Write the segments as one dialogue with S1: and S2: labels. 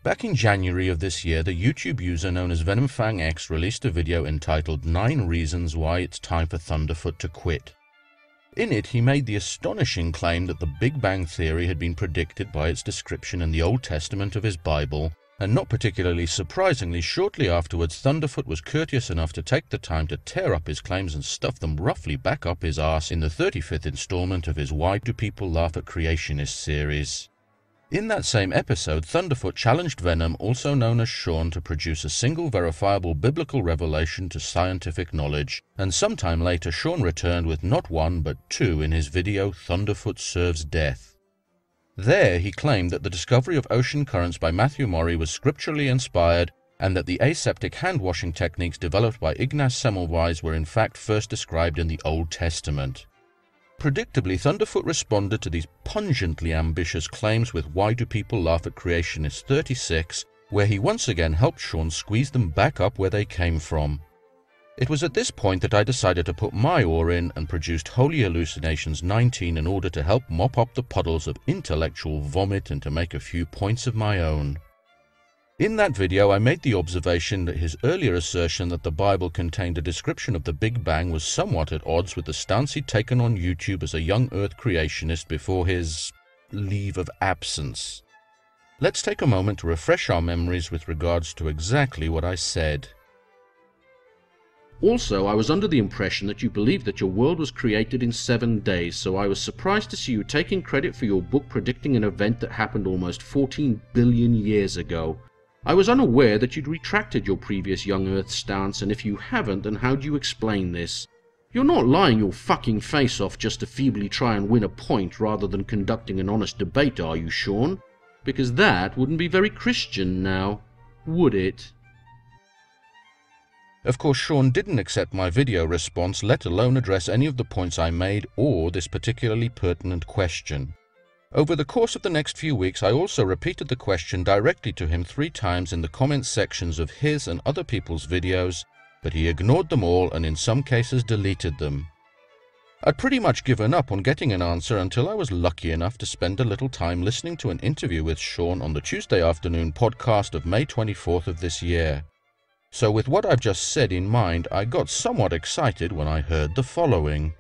S1: Back in January of this year, the YouTube user known as VenomFangX released a video entitled 9 Reasons Why It's Time for Thunderfoot to Quit. In it, he made the astonishing claim that the Big Bang Theory had been predicted by its description in the Old Testament of his Bible, and not particularly surprisingly, shortly afterwards, Thunderfoot was courteous enough to take the time to tear up his claims and stuff them roughly back up his arse in the 35th installment of his Why Do People Laugh at Creationists series. In that same episode, Thunderfoot challenged Venom, also known as Sean, to produce a single verifiable biblical revelation to scientific knowledge, and sometime later Sean returned with not one but 2 in his video Thunderfoot Serves Death. There he claimed that the discovery of ocean currents by Matthew Maury was scripturally inspired, and that the aseptic hand-washing techniques developed by Ignaz Semmelweis were in fact first described in the Old Testament. Predictably, Thunderfoot responded to these pungently ambitious claims with Why Do People Laugh at Creationists 36, where he once again helped Sean squeeze them back up where they came from. It was at this point that I decided to put my oar in and produced Holy Hallucinations 19 in order to help mop up the puddles of intellectual vomit and to make a few points of my own. In that video, I made the observation that his earlier assertion that the Bible contained a description of the Big Bang was somewhat at odds with the stance he'd taken on YouTube as a young Earth creationist before his leave of absence. Let's take a moment to refresh our memories with regards to exactly what I said. Also, I was under the impression that you believed that your world was created in 7 days, so I was surprised to see you taking credit for your book predicting an event that happened almost 14 billion years ago. I was unaware that you'd retracted your previous young Earth stance, and if you haven't, then how do you explain this? You're not lying your fucking face off just to feebly try and win a point rather than conducting an honest debate, are you, Sean? Because that wouldn't be very Christian now, would it? Of course, Sean didn't accept my video response, let alone address any of the points I made or this particularly pertinent question. Over the course of the next few weeks, I also repeated the question directly to him 3 times in the comment sections of his and other people's videos, but he ignored them all and in some cases deleted them. I'd pretty much given up on getting an answer until I was lucky enough to spend a little time listening to an interview with Sean on the Tuesday afternoon podcast of May 24th of this year. So with what I've just said in mind, I got somewhat excited when I heard the following.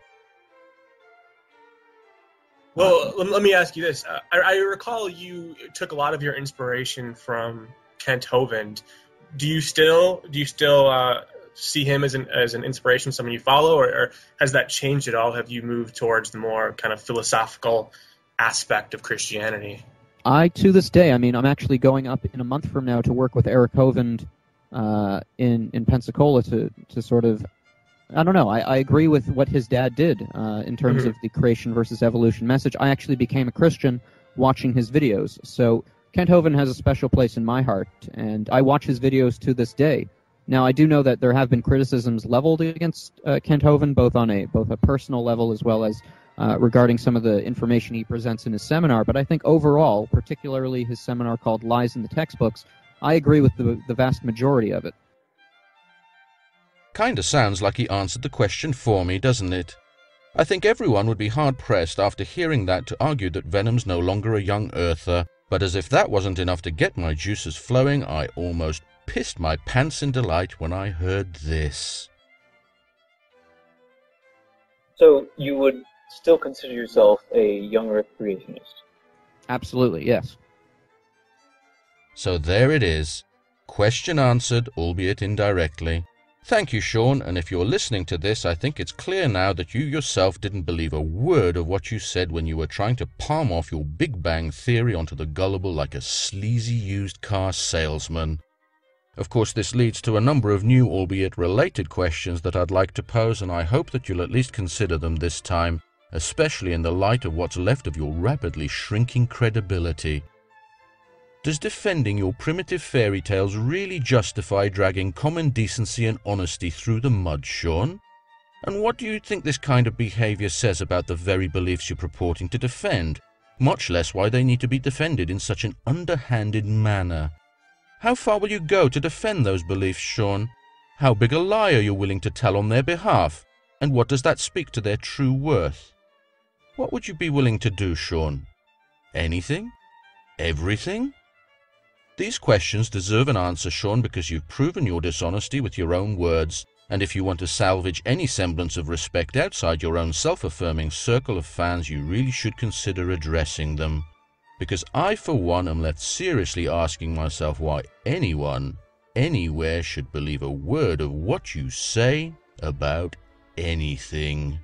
S2: Well, let me ask you this. I recall you took a lot of your inspiration from Kent Hovind. Do you still see him as an inspiration, someone you follow, or has that changed at all? Have you moved towards the more kind of philosophical aspect of Christianity?
S3: To this day, I'm actually going up in a month from now to work with Eric Hovind in Pensacola to sort of, I don't know, I agree with what his dad did in terms of the creation versus evolution message. I actually became a Christian watching his videos. So Kent Hovind has a special place in my heart, and I watch his videos to this day. Now, I do know that there have been criticisms leveled against Kent Hovind, both on a personal level as well as regarding some of the information he presents in his seminar. But I think overall, particularly his seminar called Lies in the Textbooks, I agree with the vast majority of it.
S1: Kinda sounds like he answered the question for me, doesn't it? I think everyone would be hard-pressed after hearing that to argue that Venom's no longer a young Earther, but as if that wasn't enough to get my juices flowing, I almost pissed my pants in delight when I heard this.
S4: So you would still consider yourself a young Earth creationist?
S3: Absolutely, yes.
S1: So there it is. Question answered, albeit indirectly. Thank you, Sean, and if you're listening to this, I think it's clear now that you yourself didn't believe a word of what you said when you were trying to palm off your Big Bang Theory onto the gullible like a sleazy used car salesman. Of course, this leads to a number of new, albeit related questions that I'd like to pose, and I hope that you'll at least consider them this time, especially in the light of what's left of your rapidly shrinking credibility. Does defending your primitive fairy tales really justify dragging common decency and honesty through the mud, Sean? And what do you think this kind of behavior says about the very beliefs you're purporting to defend? Much less why they need to be defended in such an underhanded manner. How far will you go to defend those beliefs, Sean? How big a lie are you willing to tell on their behalf? And what does that speak to their true worth? What would you be willing to do, Sean? Anything? Everything? These questions deserve an answer, Sean, because you've proven your dishonesty with your own words, and if you want to salvage any semblance of respect outside your own self-affirming circle of fans, you really should consider addressing them. Because I, for one, am left seriously asking myself why anyone, anywhere should believe a word of what you say about anything.